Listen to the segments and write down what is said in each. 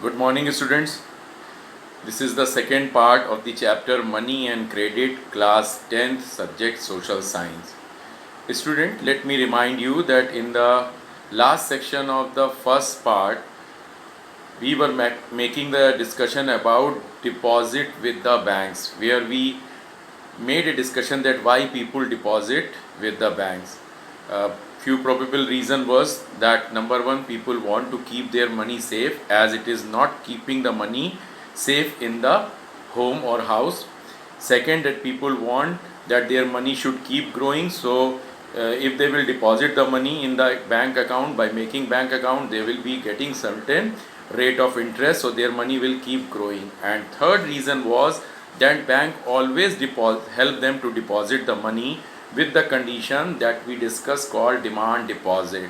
Good morning, students. This is the second part of the chapter Money and Credit, class 10th, subject Social Science. Student, let me remind you that in the last section of the first part, we were making the discussion about deposit with the banks, where we made a discussion that why people deposit with the banks. Few probable reason was that number one, people want to keep their money safe, as it is not keeping the money safe in the home or house. Second, that people want that their money should keep growing, so if they will deposit the money in the bank account, by making bank account they will be getting certain rate of interest, so their money will keep growing. And third reason was that bank always help them to deposit the money with the condition that we discussed called demand deposit.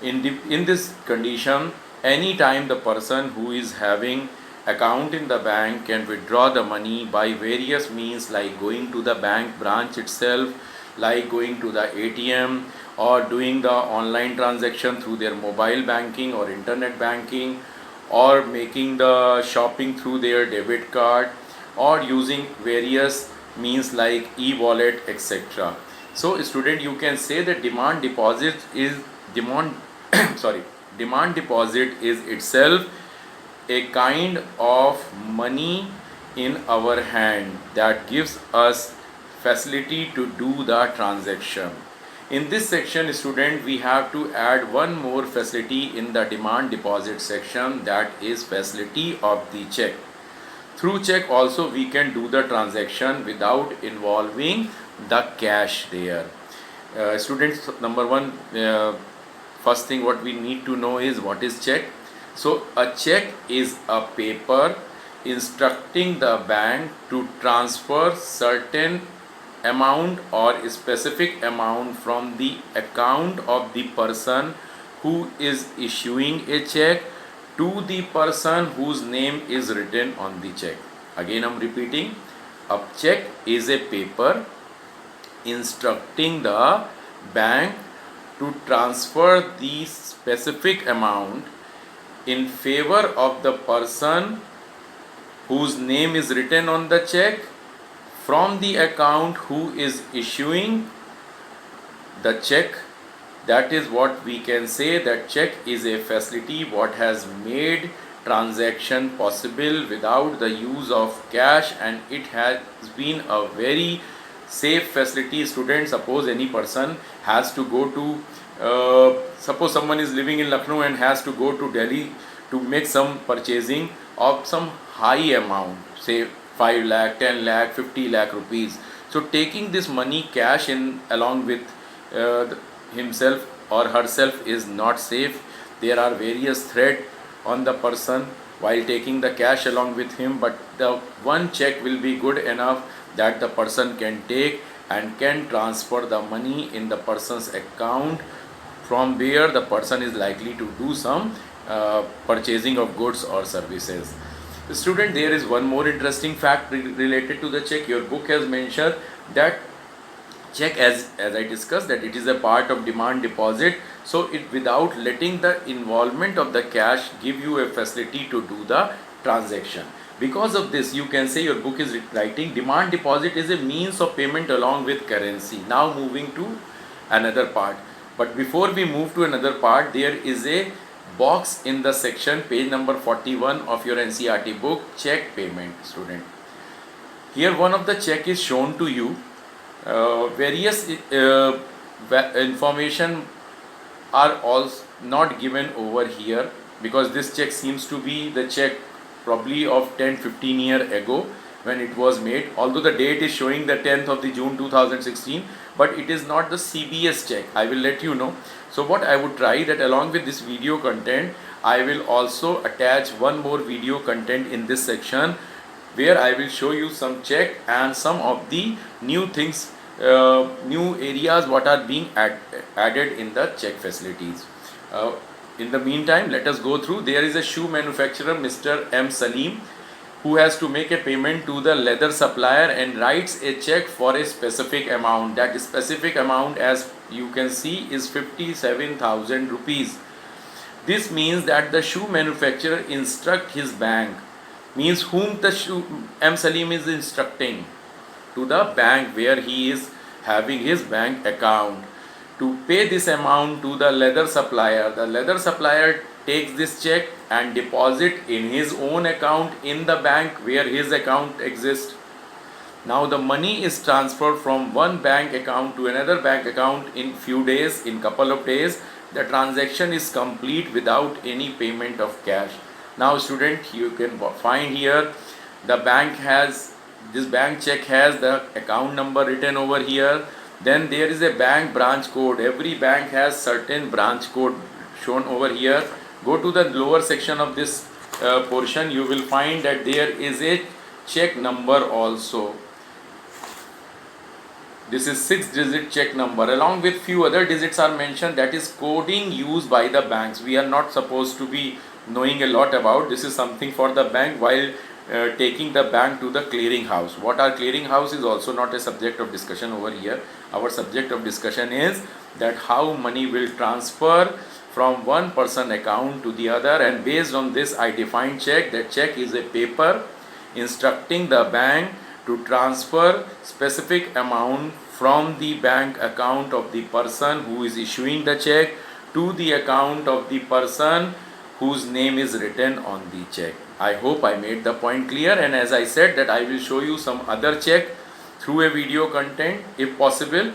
In this condition, anytime the person who is having account in the bank can withdraw the money by various means, like going to the bank branch itself, like going to the ATM, or doing the online transaction through their mobile banking or internet banking, or making the shopping through their debit card, or using various means like e-wallet, etc. So student, you can say that demand deposit is demand sorry demand deposit is itself a kind of money in our hand that gives us facility to do the transaction. In this section, student, we have to add one more facility in the demand deposit section, that is facility of the check. Through check also we can do the transaction without involving the cash there. Students, number one, first thing what we need to know is what is check. So a check is a paper instructing the bank to transfer certain amount or a specific amount from the account of the person who is issuing a check to the person whose name is written on the check. Again, I'm repeating, a check is a paper instructing the bank to transfer the specific amount in favor of the person whose name is written on the check from the account who is issuing the check. That is what we can say, that check is a facility what has made transaction possible without the use of cash, and it has been a very safe facility. Students, suppose any person has to go to suppose someone is living in Lucknow and has to go to Delhi to make some purchasing of some high amount, say 5 lakh, 10 lakh, 50 lakh rupees. So taking this money cash in along with himself or herself is not safe. There are various threats on the person while taking the cash along with him, but the one check will be good enough that the person can take and can transfer the money in the person's account, from where the person is likely to do some purchasing of goods or services. Student, there is one more interesting fact related to the check. Your book has mentioned that check, as I discussed, that it is a part of demand deposit, so it, without letting the involvement of the cash, give you a facility to do the transaction. Because of this, you can say your book is writing demand deposit is a means of payment along with currency. Now moving to another part, but before we move to another part, there is a box in the section page number 41 of your NCERT book, check payment. Student, here one of the check is shown to you. Various information are also not given over here, because this check seems to be the check probably of 10-15 year ago when it was made, although the date is showing the 10th of the June 2016, but it is not the CBS check. I will let you know. So what I would try, that along with this video content, I will also attach one more video content in this section, where I will show you some check and some of the new things, new areas what are being added in the check facilities. In the meantime, let us go through. There is a shoe manufacturer, Mr. M. Salim, who has to make a payment to the leather supplier and writes a check for a specific amount. That specific amount, as you can see, is 57,000 rupees. This means that the shoe manufacturer instruct his bank, means whom the shoe M Salim is instructing, to the bank where he is having his bank account, to pay this amount to the leather supplier. The leather supplier takes this check and deposit in his own account in the bank where his account exists. Now the money is transferred from one bank account to another bank account in few days, in couple of days. The transaction is complete without any payment of cash. Now student, you can find here the bank has, this bank check has the account number written over here. Then there is a bank branch code. Every bank has certain branch code shown over here. Go to the lower section of this portion, you will find that there is a check number also. This is 6-digit check number, along with few other digits are mentioned. That is coding used by the banks. We are not supposed to be knowing a lot about. This is something for the bank while taking the bank to the clearing house. What are clearing house is also not a subject of discussion over here. Our subject of discussion is that how money will transfer from one person account to the other, and based on this I define check. That check is a paper instructing the bank to transfer specific amount from the bank account of the person who is issuing the check to the account of the person whose name is written on the check. I hope I made the point clear, and as I said that I will show you some other check through a video content if possible,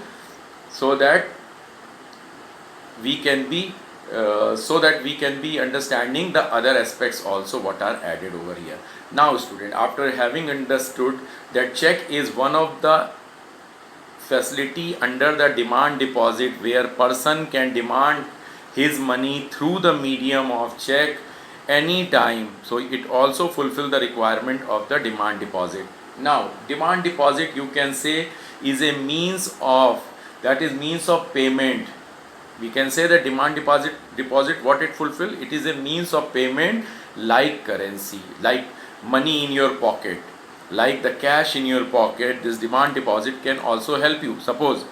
so that we can be understanding the other aspects also what are added over here. Now student, after having understood that check is one of the facility under the demand deposit where person can demand his money through the medium of check any time, so it also fulfill the requirement of the demand deposit. Now demand deposit, you can say, is a means of, that is means of payment. We can say that demand deposit what it fulfill, it is a means of payment like currency, like money in your pocket, like the cash in your pocket. This demand deposit can also help you. Suppose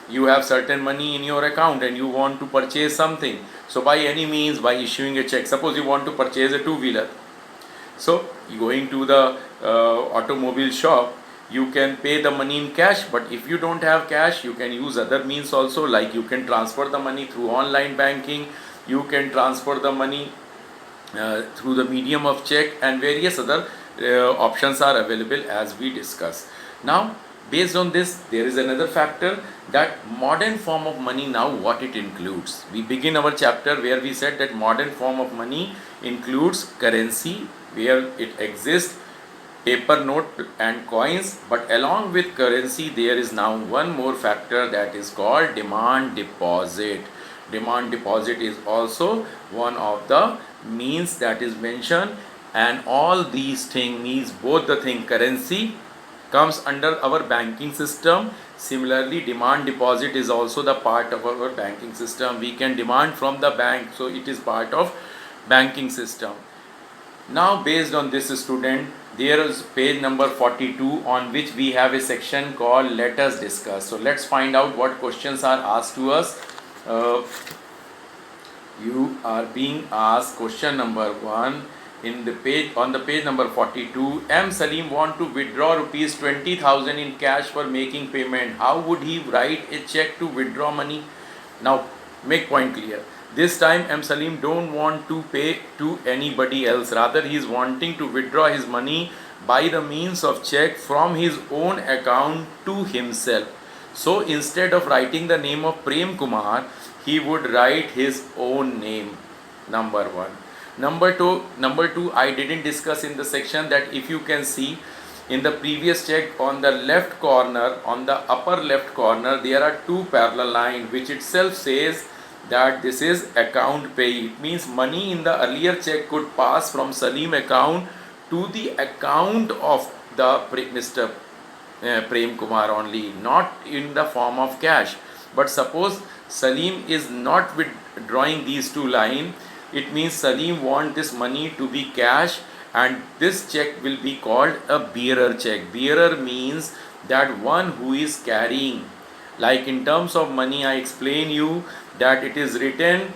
you have certain money in your account and you want to purchase something, so by any means, by issuing a check, suppose you want to purchase a two-wheeler, so you going to the automobile shop, you can pay the money in cash. But if you don't have cash, you can use other means also, like you can transfer the money through online banking, you can transfer the money through the medium of check, and various other options are available as we discuss. Now based on this, there is another factor, that modern form of money, now what it includes. We begin our chapter where we said that modern form of money includes currency, where it exists paper note and coins, but along with currency there is now one more factor, that is called demand deposit. Demand deposit is also one of the means that is mentioned, and all these things means both the thing, currency comes under our banking system. Similarly, demand deposit is also the part of our banking system. We can demand from the bank, so it is part of banking system. Now based on this student, there is page number 42 on which we have a section called let us discuss. So let's find out what questions are asked to us. You are being asked question number 1 in the page, on the page number 42. M Salim want to withdraw rupees 20,000 in cash for making payment. How would he write a check to withdraw money? Now make point clear. This time M Salim don't want to pay to anybody else, rather he is wanting to withdraw his money by the means of check from his own account to himself. So instead of writing the name of Prem Kumar, he would write his own name. Number 1. Number two, I didn't discuss in the section that if you can see in the previous check, on the left corner, on the upper left corner, there are two parallel lines which itself says that this is account pay. It means money in the earlier check could pass from Salim account to the account of the Mr. Prem Kumar only, not in the form of cash. But suppose Salim is not withdrawing these two lines, it means Salim want this money to be cash, and this check will be called a bearer check. Bearer means that one who is carrying. Like in terms of money, I explain you that it is written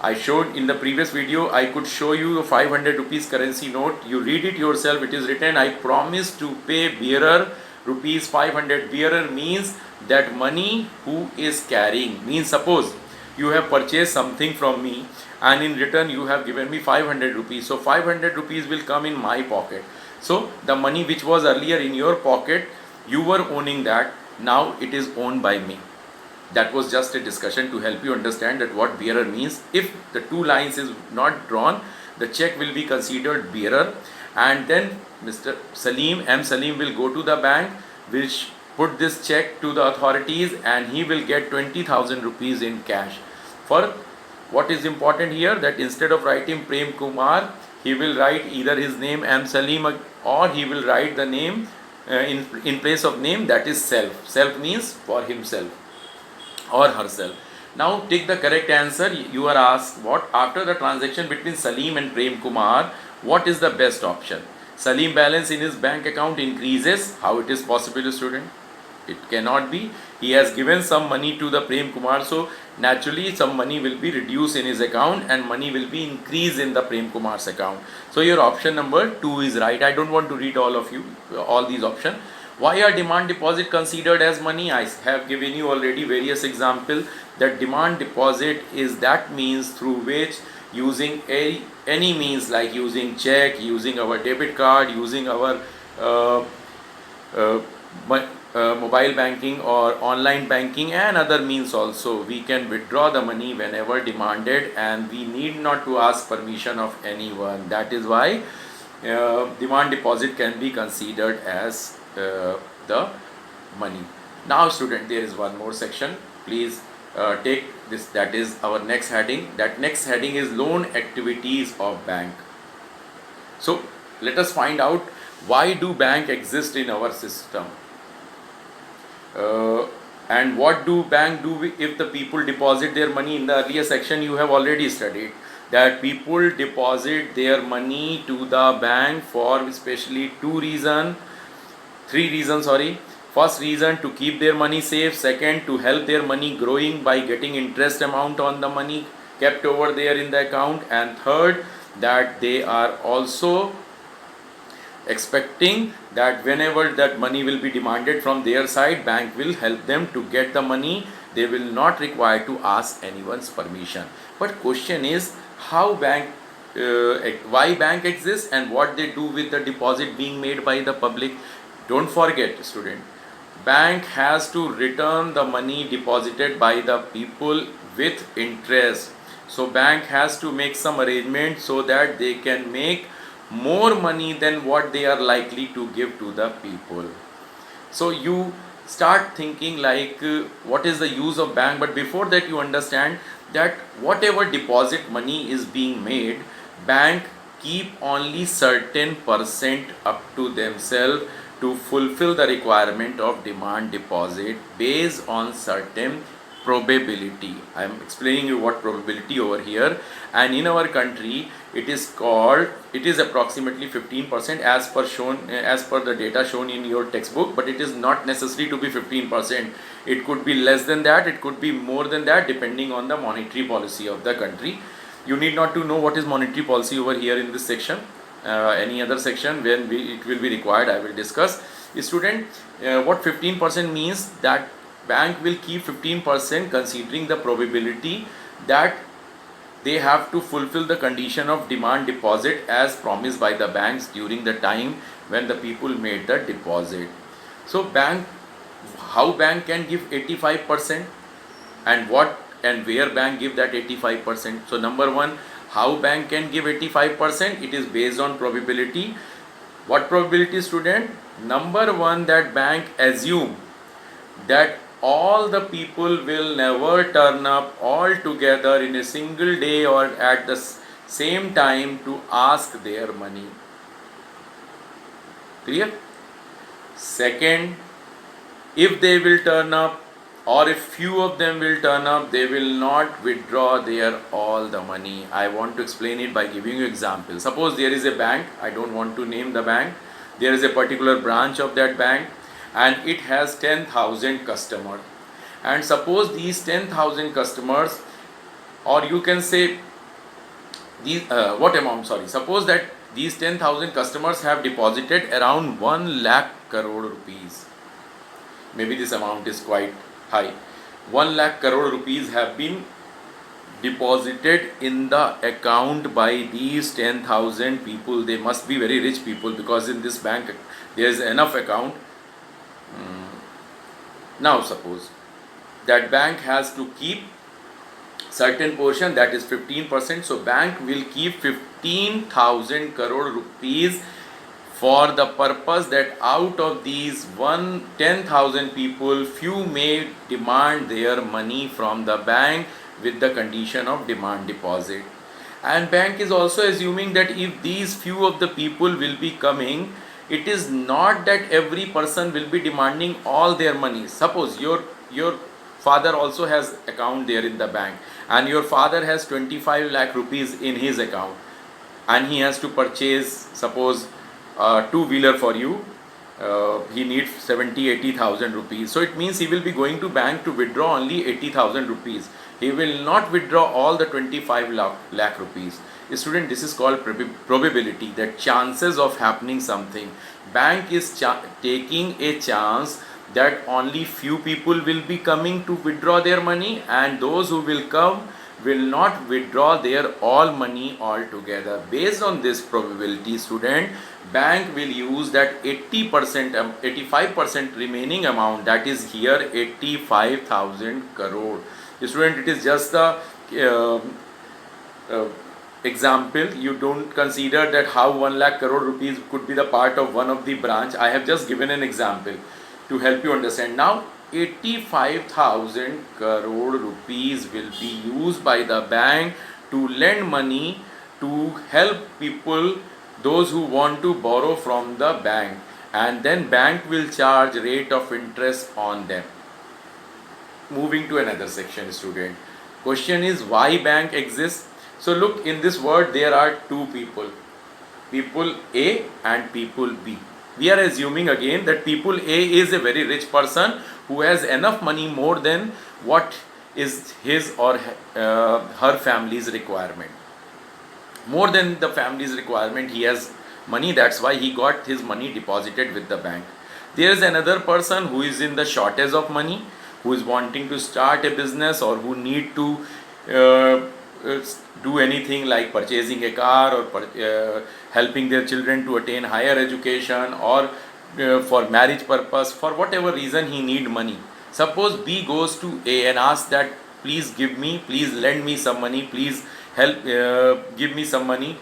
I showed in the previous video, I could show you a 500 rupees currency note. You read it yourself. It is written, I promise to pay bearer rupees 500. Bearer means that money who is carrying. Means suppose you have purchased something from me and in return you have given me 500 rupees. So 500 rupees will come in my pocket. So the money which was earlier in your pocket, you were owning that. Now it is owned by me. That was just a discussion to help you understand that what bearer means. If the two lines is not drawn, the check will be considered bearer, and then Mr. Salim, M. Salim will go to the bank, will put this check to the authorities, and he will get 20,000 rupees in cash. For what is important here, that instead of writing Prem Kumar, he will write either his name M. Salim, or he will write the name in place of name, that is self. Self means for himself or herself. Now take the correct answer. You are asked, what after the transaction between Salim and Prem Kumar, what is the best option? Salim balance in his bank account increases. How it is possible, student? It cannot be. He has given some money to the Prem Kumar, so naturally some money will be reduced in his account and money will be increased in the Prem Kumar's account. So your option number 2 is right. I don't want to read all these options. Why are demand deposit considered as money? I have given you already various examples that demand deposit is that means through which, using any means like using check, using our debit card, using our mobile banking or online banking and other means also, we can withdraw the money whenever demanded and we need not to ask permission of anyone. That is why demand deposit can be considered as the money. Now student, there is one more section. Please take this, that is our next heading. That next heading is loan activities of bank. So let us find out, why do bank exist in our system, and what do bank do if the people deposit their money. In the earlier section you have already studied that people deposit their money to the bank for especially three reasons. First reason, to keep their money safe. Second, to help their money growing by getting interest amount on the money kept over there in the account. And third, that they are also expecting that whenever that money will be demanded from their side, bank will help them to get the money. They will not require to ask anyone's permission. But question is, why bank exists and what they do with the deposit being made by the public. Don't forget student, bank has to return the money deposited by the people with interest. So bank has to make some arrangement so that they can make more money than what they are likely to give to the people. So you start thinking like what is the use of bank, but before that you understand that whatever deposit money is being made, bank keep only certain percent up to themselves to fulfill the requirement of demand deposit based on certain probability. I am explaining you what probability over here, and in our country it is approximately 15% as per the data shown in your textbook, but it is not necessary to be 15%. It could be less than that, it could be more than that, depending on the monetary policy of the country. You need not to know what is monetary policy over here in this section. Any other section when it will be required, I will discuss. Student, what 15% means, that bank will keep 15% considering the probability that they have to fulfill the condition of demand deposit as promised by the banks during the time when the people made the deposit. So how bank can give 85%, and where bank give that 85%. So number one, how bank can give 85%? It is based on probability. What probability, student? Number one, that bank assume that all the people will never turn up all together in a single day or at the same time to ask their money. Clear? Second, if they will turn up, or if few of them will turn up, they will not withdraw their all the money. I want to explain it by giving you example. Suppose there is a bank, I don't want to name the bank, there is a particular branch of that bank and it has 10,000 customers, and suppose these 10,000 customers, or you can say these what amount, sorry, suppose that these 10,000 customers have deposited around 1 lakh crore rupees. Maybe this amount is quite high. 1 lakh crore rupees have been deposited in the account by these 10,000 people. They must be very rich people, because in this bank there is enough account. Now suppose that bank has to keep certain portion, that is 15%. So bank will keep 15,000 crore rupees for the purpose that out of these 10,000 people, few may demand their money from the bank with the condition of demand deposit. And bank is also assuming that if these few of the people will be coming, it is not that every person will be demanding all their money. Suppose your father also has account there in the bank, and your father has 25 lakh rupees in his account, and he has to purchase, suppose, two-wheeler for you. He needs 70-80,000 rupees. So it means he will be going to bank to withdraw only 80,000 rupees. He will not withdraw all the 25 lakh rupees. Student, this is called probability, that chances of happening something. Bank is taking a chance that only few people will be coming to withdraw their money, and those who will come will not withdraw their all money altogether. Based on this probability, student, bank will use that 80%, 85% remaining amount, that is here 85,000 crore. Student, it is just the example. You don't consider that how 1 lakh crore rupees could be the part of one of the branch. I have just given an example to help you understand. Now 85,000 crore rupees will be used by the bank to lend money to help people, those who want to borrow from the bank, and then bank will charge rate of interest on them. Moving to another section, student. Question is, why bank exists? So look, in this word there are two people, people A and people B. We are assuming again that people A is a very rich person who has enough money, more than what is his or her family's requirement. More than the family's requirement, he has money, that's why he got his money deposited with the bank. There is another person who is in the shortage of money, who is wanting to start a business, or who need to do anything like purchasing a car, or helping their children to attain higher education, or for marriage purpose, for whatever reason he need money. Suppose B goes to A and asks that, please give me, please lend me some money, please help, give me some money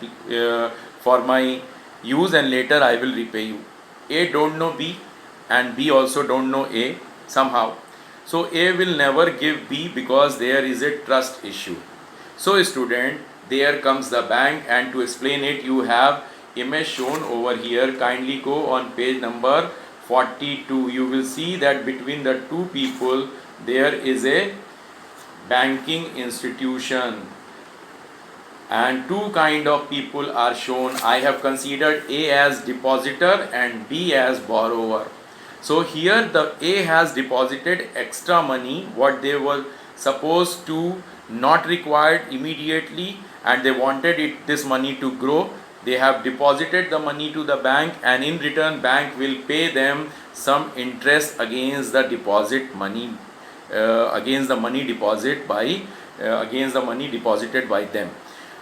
for my use, and later I will repay you. A don't know B, and B also don't know A somehow. So A will never give B, because there is a trust issue. So student, there comes the bank, and to explain it, you have image shown over here. Kindly go on page number 42. You will see that between the two people there is a banking institution, and two kind of people are shown. I have considered A as depositor and B as borrower. So here the A has deposited extra money, what they were supposed to not required immediately, and they wanted this money to grow. They have deposited the money to the bank, and in return bank will pay them some interest against the deposit money, against the money deposited by them.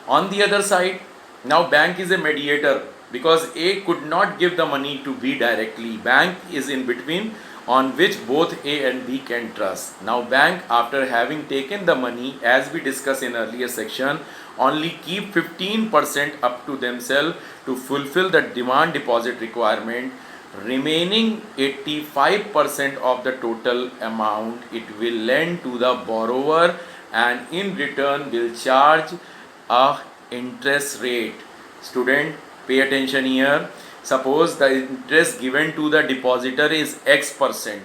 On the other side, now bank is a mediator, because A could not give the money to B directly. Bank is in between, on which both A and B can trust. Now bank, after having taken the money, as we discussed in earlier section, only keep 15% up to themselves to fulfill the demand deposit requirement. Remaining 85% of the total amount it will lend to the borrower, and in return will charge a interest rate. Student, pay attention here. Suppose the interest given to the depositor is X percent,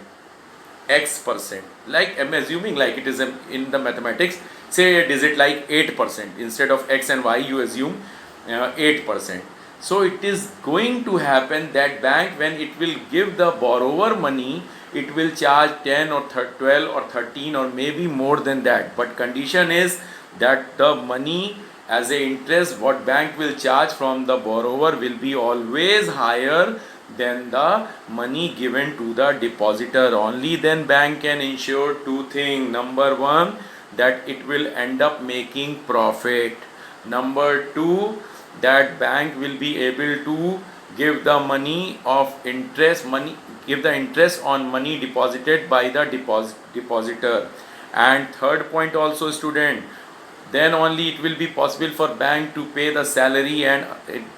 like I'm assuming like it is in the mathematics, say a digit like 8%, instead of X and Y you assume 8%. So it is going to happen that bank, when it will give the borrower money, it will charge 10 or 12 or 13 or maybe more than that, but condition is that the money as a interest what bank will charge from the borrower will be always higher than the money given to the depositor. Only then bank can ensure two things. Number one, that it will end up making profit. Number two, that bank will be able to give the money of interest, give the interest on money deposited by the depositor. And third point also, student, then only it will be possible for bank to pay the salary and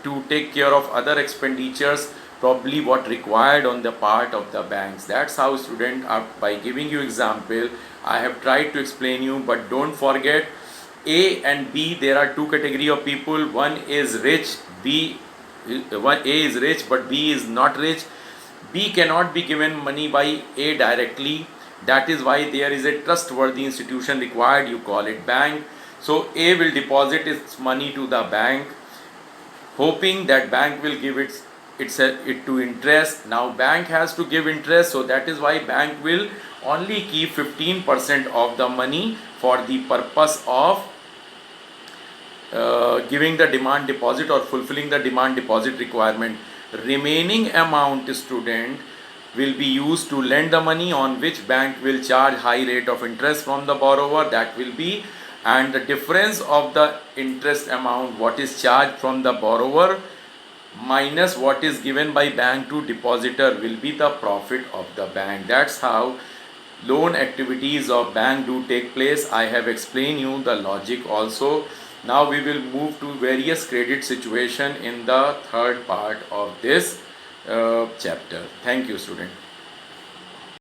to take care of other expenditures probably what required on the part of the banks. That's how, student, by giving you example I have tried to explain you. But don't forget, A and B, there are two category of people. One is rich, A is rich but B is not rich. B cannot be given money by A directly. That is why there is a trustworthy institution required, you call it bank. So A will deposit its money to the bank, hoping that bank will give it to interest. Now bank has to give interest, so that is why bank will only keep 15% of the money for the purpose of giving the demand deposit or fulfilling the demand deposit requirement. Remaining amount, student, will be used to lend the money, on which bank will charge high rate of interest from the borrower. That will be, and the difference of the interest amount what is charged from the borrower minus what is given by bank to depositor will be the profit of the bank. That's how loan activities of bank do take place. I have explained you the logic also. Now we will move to various credit situation in the third part of this chapter. Thank you, student.